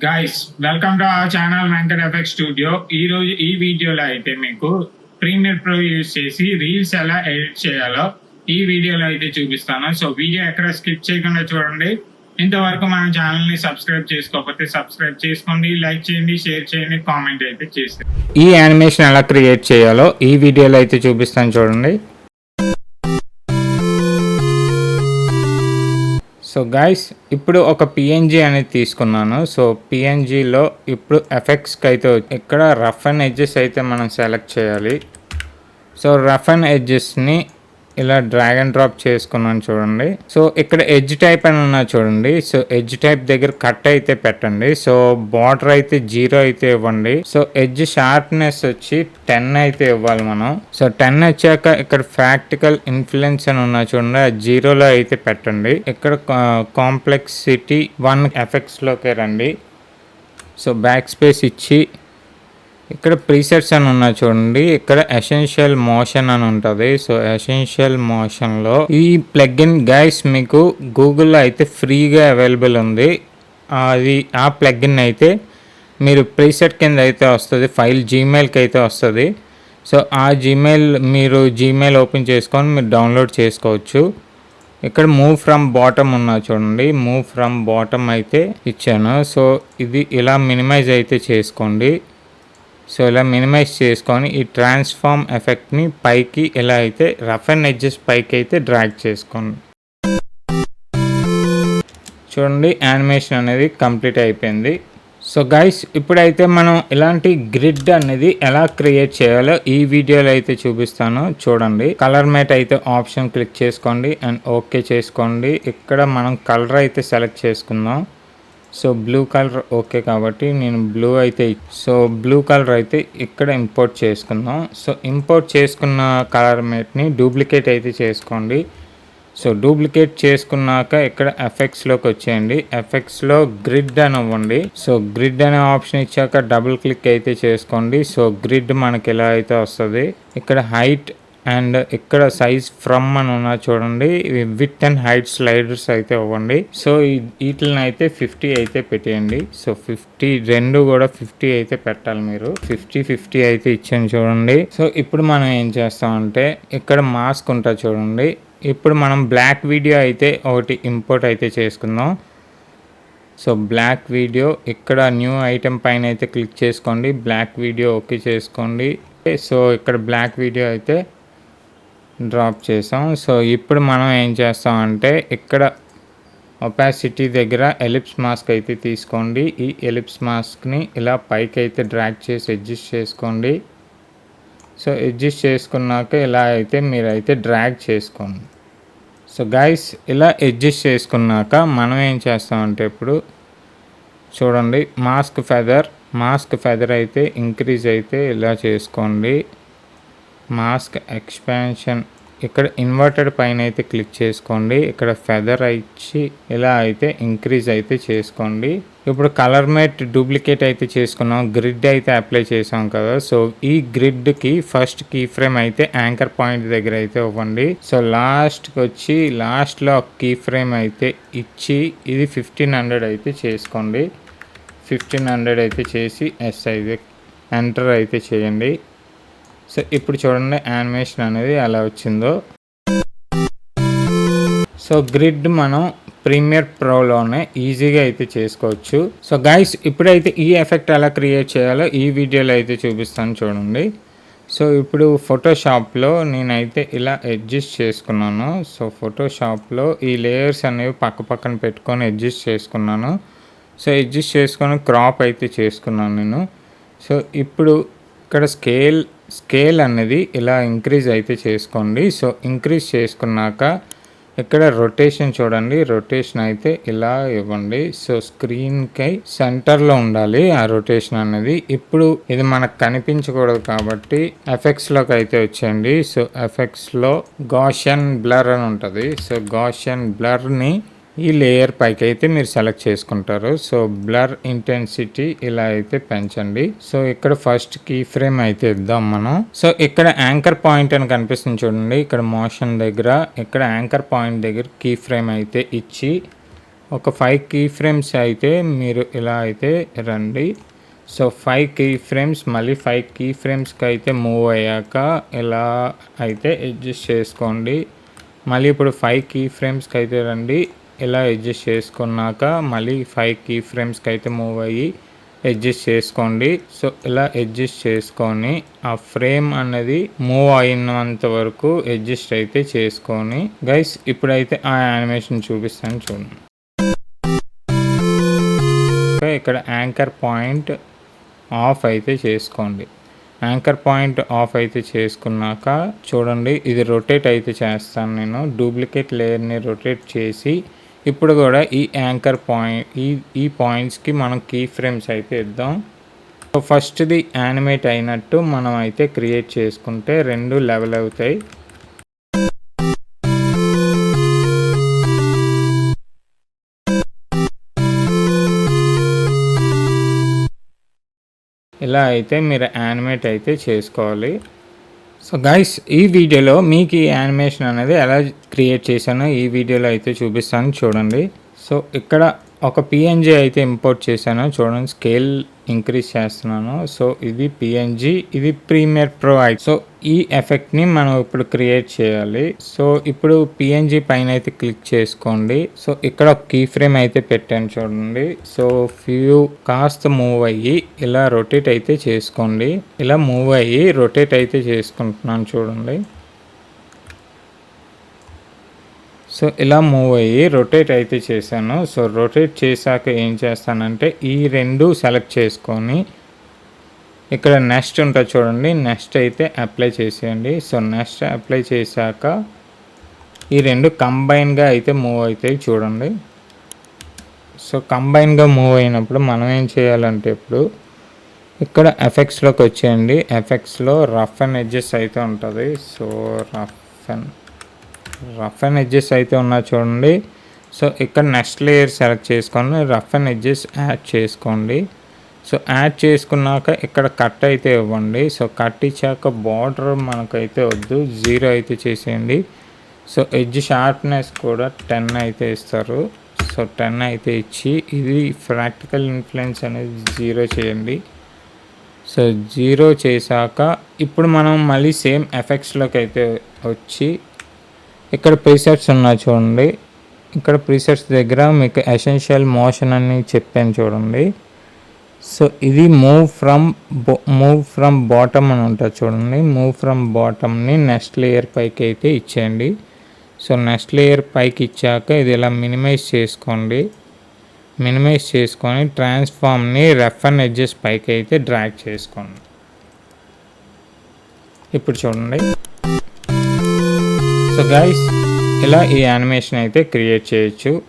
Guys welcome to our channel Venkat effect studio. ఈరోజు ఈ వీడియోలో అయితే మీకు ప్రీమియర్ ప్రో యూజ్ చేసి రీల్స్ ఎలా ఎడిట్ చేయాలో ఈ వీడియోలో అయితే చూపిస్తాను. సో వీడియో ఎక్కడ స్కిప్ చేయకుండా చూడండి. ఇంతవరకు మన ఛానల్ని సబ్స్క్రైబ్ చేసుకోకపోతే సబ్స్క్రైబ్ చేసుకోండి, లైక్ చేయండి, షేర్ చేయండి, కామెంట్ అయితే చేయండి. ఈ యానిమేషన్ ఎలా క్రియేట్ చేయాలో ఈ వీడియోలో అయితే చూపిస్తాను చూడండి. సో గైస్ ఇప్పుడు ఒక పిఎన్జీ అనేది తీసుకున్నాను. సో పిఎన్జీలో ఇప్పుడు ఎఫెక్ట్స్కి అయితే ఇక్కడ రఫ్ అండ్ ఎడ్జెస్ అయితే మనం సెలెక్ట్ చేయాలి. సో రఫ్ అండ్ ఎడ్జెస్ని ఇలా డ్రాగ్ అండ్ డ్రాప్ చేసుకున్నాను చూడండి. సో ఇక్కడ ఎడ్జ్ టైప్ అని ఉన్నా చూడండి. సో ఎడ్జ్ టైప్ దగ్గర కట్ అయితే పెట్టండి. సో బార్డర్ అయితే 0 అయితే ఇవ్వండి. సో ఎడ్జ్ షార్ప్నెస్ వచ్చి 10 అయితే ఇవ్వాలి మనం. సో 10 వచ్చాక ఇక్కడ ప్రాక్టికల్ ఇన్ఫ్లుయెన్స్ అని ఉన్నా చూడండి, 0లో అయితే పెట్టండి. ఇక్కడ కాంప్లెక్సిటీ 1 ఎఫెక్ట్స్ లోకి రండి. సో బ్యాక్ స్పేస్ ఇచ్చి ఇక్కడ ప్రీసెట్స్ అని ఉన్నా చూడండి, ఇక్కడ ఎసెన్షియల్ మోషన్ అని ఉంటుంది. సో ఎసెన్షియల్ మోషన్లో ఈ ప్లగ్ఇన్ గైస్ మీకు గూగుల్లో అయితే ఫ్రీగా అవైలబుల్ ఉంది. అది ఆ ప్లగ్ఇన్ అయితే మీరు ప్రీసెట్ కింద అయితే వస్తుంది, ఫైల్ జీమెయిల్కి అయితే వస్తుంది. సో ఆ జీమెయిల్ ఓపెన్ చేసుకొని మీరు డౌన్లోడ్ చేసుకోవచ్చు. ఇక్కడ మూవ్ ఫ్రమ్ బాటమ్ ఉన్నా చూడండి, మూవ్ ఫ్రమ్ బాటమ్ అయితే ఇచ్చాను. సో ఇది ఇలా మినిమైజ్ అయితే చేసుకోండి. సో ఇలా మినిమైజ్ చేసుకొని ఈ ట్రాన్స్ఫార్మ్ ఎఫెక్ట్ని పైకి ఎలా అయితే రఫ్ అండ్ ఎడ్జెస్ పైకి అయితే డ్రాగ్ చేసుకోండి. చూడండి యానిమేషన్ అనేది కంప్లీట్ అయిపోయింది. సో గైస్ ఇప్పుడైతే మనం ఇలాంటి గ్రిడ్ అనేది ఎలా క్రియేట్ చేయాలో ఈ వీడియోలో అయితే చూపిస్తాను చూడండి. కలర్ మేట్ అయితే ఆప్షన్ క్లిక్ చేసుకోండి అండ్ ఓకే చేసుకోండి. ఇక్కడ మనం కలర్ అయితే సెలెక్ట్ చేసుకుందాం. సో బ్లూ కలర్ ఓకే కాబట్టి నేను బ్లూ కలర్ అయితే ఇక్కడ ఇంపోర్ట్ చేసుకుందాం. సో ఇంపోర్ట్ చేసుకున్న కలర్ మేట్ని డూప్లికేట్ అయితే చేసుకోండి. సో డూప్లికేట్ చేసుకున్నాక ఇక్కడ ఎఫెక్ట్స్లోకి వచ్చేయండి. ఎఫెక్ట్స్లో గ్రిడ్ అని ఇవ్వండి. సో గ్రిడ్ అనే ఆప్షన్ ఇచ్చాక డబుల్ క్లిక్ అయితే చేసుకోండి. సో గ్రిడ్ మనకి ఎలా అయితే వస్తుంది. ఇక్కడ హైట్ అండ్ ఇక్కడ సైజ్ ఫ్రమ్ అని ఉన్నా చూడండి, విత్ అండ్ హైట్ స్లైడర్స్ అయితే ఇవ్వండి. సో వీటిని అయితే 50 అయితే పెట్టేయండి. సో 50 రెండు కూడా 50 అయితే పెట్టాలి మీరు. 50 అయితే ఇచ్చాను చూడండి. సో ఇప్పుడు మనం ఏం చేస్తామంటే ఇక్కడ మాస్క్ ఉంటా చూడండి. ఇప్పుడు మనం బ్లాక్ వీడియో అయితే ఒకటి ఇంపోర్ట్ అయితే చేసుకుందాం. సో బ్లాక్ వీడియో ఇక్కడ న్యూ ఐటెం పైన అయితే క్లిక్ చేసుకోండి, బ్లాక్ వీడియో ఓకే చేసుకోండి. సో ఇక్కడ బ్లాక్ వీడియో అయితే డ్రాప్ చేసాం. సో ఇప్పుడు మనం ఏం చేస్తామంటే ఇక్కడ ఒపాసిటీ దగ్గర ఎలిప్స్ మాస్క్ అయితే తీసుకోండి. ఈ ఎలిప్స్ మాస్క్ని ఇలా పైకి అయితే డ్రాగ్ చేసి అడ్జస్ట్ చేసుకోండి. సో అడ్జస్ట్ చేసుకున్నాక ఇలా అయితే మీరైతే డ్రాగ్ చేసుకోండి. సో గైస్ ఇలా అడ్జస్ట్ చేసుకున్నాక మనం ఏం చేస్తామంటే ఇప్పుడు చూడండి మాస్క్ ఫెదర్ అయితే ఇంక్రీజ్ అయితే ఇలా చేసుకోండి. మాస్క్ ఎక్స్పాన్షన్ ఇక్కడ ఇన్వర్టెడ్ పైన అయితే క్లిక్ చేసుకోండి. ఇక్కడ ఫెదర్ ఇచ్చి ఇలా అయితే ఇంక్రీజ్ అయితే చేసుకోండి. ఇప్పుడు కలర్ మేట్ డూప్లికేట్ అయితే చేసుకున్నాం, గ్రిడ్ అయితే అప్లై చేసాం కదా. సో ఈ గ్రిడ్కి ఫస్ట్ కీ ఫ్రేమ్ అయితే యాంకర్ పాయింట్ దగ్గర అయితే ఇవ్వండి. సో లాస్ట్లో కీ ఫ్రేమ్ అయితే ఇచ్చి ఇది 1500 అయితే చేసుకోండి. 1500 అయితే చేసి అయితే ఎంటర్ అయితే చేయండి. సో ఇప్పుడు చూడండి యానిమేషన్ అనేది ఎలా వచ్చిందో. సో గ్రిడ్ మనం ప్రీమియర్ ప్రోలోనే ఈజీగా అయితే చేసుకోవచ్చు. సో గైస్ ఇప్పుడైతే ఈ ఎఫెక్ట్ ఎలా క్రియేట్ చేయాలో ఈ వీడియోలో అయితే చూపిస్తాను చూడండి. సో ఇప్పుడు ఫోటోషాప్లో నేనైతే ఇలా అడ్జస్ట్ చేసుకున్నాను. సో ఫోటోషాప్లో ఈ లేయర్స్ అనేవి పక్కన పెట్టుకొని అడ్జస్ట్ చేసుకున్నాను. సో అడ్జస్ట్ చేసుకొని క్రాప్ అయితే చేసుకున్నాను నేను. సో ఇప్పుడు ఇక్కడ స్కేల్ అనేది ఇలా ఇంక్రీజ్ అయితే చేసుకోండి. సో ఇంక్రీజ్ చేసుకున్నాక ఇక్కడ రొటేషన్ చూడండి, రొటేషన్ అయితే ఇలా ఇవ్వండి. సో స్క్రీన్కి సెంటర్లో ఉండాలి ఆ రొటేషన్ అనేది. ఇప్పుడు ఇది మనకు కనిపించకూడదు కాబట్టి ఎఫెక్ట్స్లోకి అయితే వచ్చేయండి. సో ఎఫెక్ట్స్లో గాషియన్ బ్లర్ అని ఉంటుంది. సో గాషియన్ బ్లర్ని ఈ లేయర్ పైకి అయితే మీరు సెలెక్ట్ చేసుకుంటారు. సో బ్లర్ ఇంటెన్సిటీ ఇలా అయితే పెంచండి. సో ఇక్కడ ఫస్ట్ కీ ఫ్రేమ్ అయితే ఇద్దాం మనం. సో ఇక్కడ యాంకర్ పాయింట్ అని కనిపిస్తుంది చూడండి, ఇక్కడ మోషన్ దగ్గర ఇక్కడ యాంకర్ పాయింట్ దగ్గర కీ ఫ్రేమ్ అయితే ఇచ్చి ఒక 5 కీ ఫ్రేమ్స్ అయితే మీరు ఇలా అయితే రండి. సో 5 కీ ఫ్రేమ్స్ మళ్ళీ 5 కీ ఫ్రేమ్స్కి అయితే మూవ్ అయ్యాక ఇలా అయితే అడ్జస్ట్ చేసుకోండి. మళ్ళీ ఇప్పుడు 5 కీ ఫ్రేమ్స్కి అయితే రండి. ఇలా అడ్జస్ట్ చేసుకున్నాక మళ్ళీ 5 కీ ఫ్రేమ్స్కి అయితే మూవ్ అయ్యి అడ్జస్ట్ చేసుకోండి. సో ఇలా అడ్జస్ట్ చేసుకొని ఆ ఫ్రేమ్ అనేది మూవ్ అయినంత వరకు అడ్జస్ట్ అయితే చేసుకొని గైస్ ఇప్పుడైతే ఆ యానిమేషన్ చూపిస్తాను చూడండి. ఇక్కడ యాంకర్ పాయింట్ ఆఫ్ అయితే చేసుకోండి. యాంకర్ పాయింట్ ఆఫ్ అయితే చేసుకున్నాక చూడండి, ఇది రొటేట్ అయితే చేస్తాను నేను. డూప్లికేట్ లేయర్ని రొటేట్ చేసి ఇప్పుడు కూడా ఈ యాంకర్ పాయింట్ ఈ పాయింట్స్కి మనం కీ ఫ్రేమ్స్ అయితే ఇద్దాం. సో ఫస్ట్ది యానిమేట్ అయినట్టు మనం అయితే క్రియేట్ చేసుకుంటే రెండు లెవెల్ అవుతాయి. ఇలా అయితే మీరు యానిమేట్ అయితే చేసుకోవాలి. సో గైస్ ఈ వీడియోలో మీకు ఈ యానిమేషన్ అనేది ఎలా క్రియేట్ చేశానో ఈ వీడియోలో అయితే చూపిస్తాను చూడండి. సో ఇక్కడ ఒక పిఎన్జీ అయితే ఇంపోర్ట్ చేశాను చూడండి, స్కేల్ ఇంక్రీజ్ చేస్తున్నాను. సో ఇది పిఎన్జీ, ఇది ప్రీమియర్ ప్రో. సో ఈ ఎఫెక్ట్ని మనం ఇప్పుడు క్రియేట్ చేయాలి. సో ఇప్పుడు పిఎన్జీ పైన అయితే క్లిక్ చేసుకోండి. సో ఇక్కడ ఒక కీ ఫ్రేమ్ అయితే పెట్టాను చూడండి. సో వ్యూ కాస్త మూవ్ అయ్యి ఇలా రొటేట్ అయితే చేసుకోండి. ఇలా మూవ్ అయ్యి రొటేట్ అయితే చేసుకుంటున్నాను చూడండి. సో ఇలా మూవ్ అయ్యి రొటేట్ అయితే చేశాను. సో రొటేట్ చేశాక ఏం చేస్తానంటే ఈ రెండు సెలెక్ట్ చేసుకొని ఇక్కడ నెక్స్ట్ ఉంటుంది చూడండి, నెక్స్ట్ అయితే అప్లై చేసేయండి. సో నెక్స్ట్ అప్లై చేశాక ఈ రెండు కంబైన్గా అయితే మూవ్ అవుతాయి చూడండి. సో కంబైన్గా మూవ్ అయినప్పుడు మనం ఏం చేయాలంటే ఇప్పుడు ఇక్కడ ఎఫెక్ట్స్లోకి వచ్చేయండి. ఎఫెక్ట్స్లో రఫ్ అండ్ ఎడ్జెస్ అయితే ఉంటుంది. సో రఫ్ అండ్ ఎడ్జెస్ అయితే ఉన్నాయి చూడండి. సో ఇక్కడ నెక్స్ట్ లేయర్ సెలెక్ట్ చేసుకొని రఫ్ అండ్ ఎడ్జెస్ యాడ్ చేసుకోండి. సో యాడ్ చేసుకున్నాక ఇక్కడ కట్ అయితే ఇవ్వండి. సో కట్ ఇచ్చాక బార్డర్ మనకైతే వద్దు, 0 అయితే చేసేయండి. సో ఎడ్జ్ షార్ప్నెస్ కూడా 10 అయితే ఇస్తారు. సో 10 అయితే ఇచ్చి ఇది ప్రాక్టికల్ ఇన్ఫ్లుయెన్స్ అనేది 0 చేయండి. సో 0 చేశాక ఇప్పుడు మనం మళ్ళీ సేమ్ ఎఫెక్ట్స్లోకి అయితే వచ్చి ఇక్కడ ప్రీసెట్స్ ఉన్నాయి చూడండి. ఇక్కడ ప్రీసెట్స్ దగ్గర మీకు ఎసెన్షియల్ మోషన్ అని చెప్పాను చూడండి. సో ఇది మూవ్ ఫ్రమ్ బాటమ్ అని ఉంటుంది చూడండి. మూవ్ ఫ్రమ్ బాటమ్ని నెక్స్ట్ లేయర్ పైకి అయితే ఇచ్చేయండి. సో నెక్స్ట్ లేయర్ పైకి ఇచ్చాక ఇది ఇలా మినిమైజ్ చేసుకోండి. మినిమైజ్ చేసుకొని ట్రాన్స్ఫార్మ్ని రఫ్ అండ్ ఎడ్జెస్ పైకి అయితే డ్రాగ్ చేసుకోండి. ఇప్పుడు చూడండి. సో గైస్ ఇలా ఈ యానిమేషన్ అయితే క్రియేట్ చేయొచ్చు.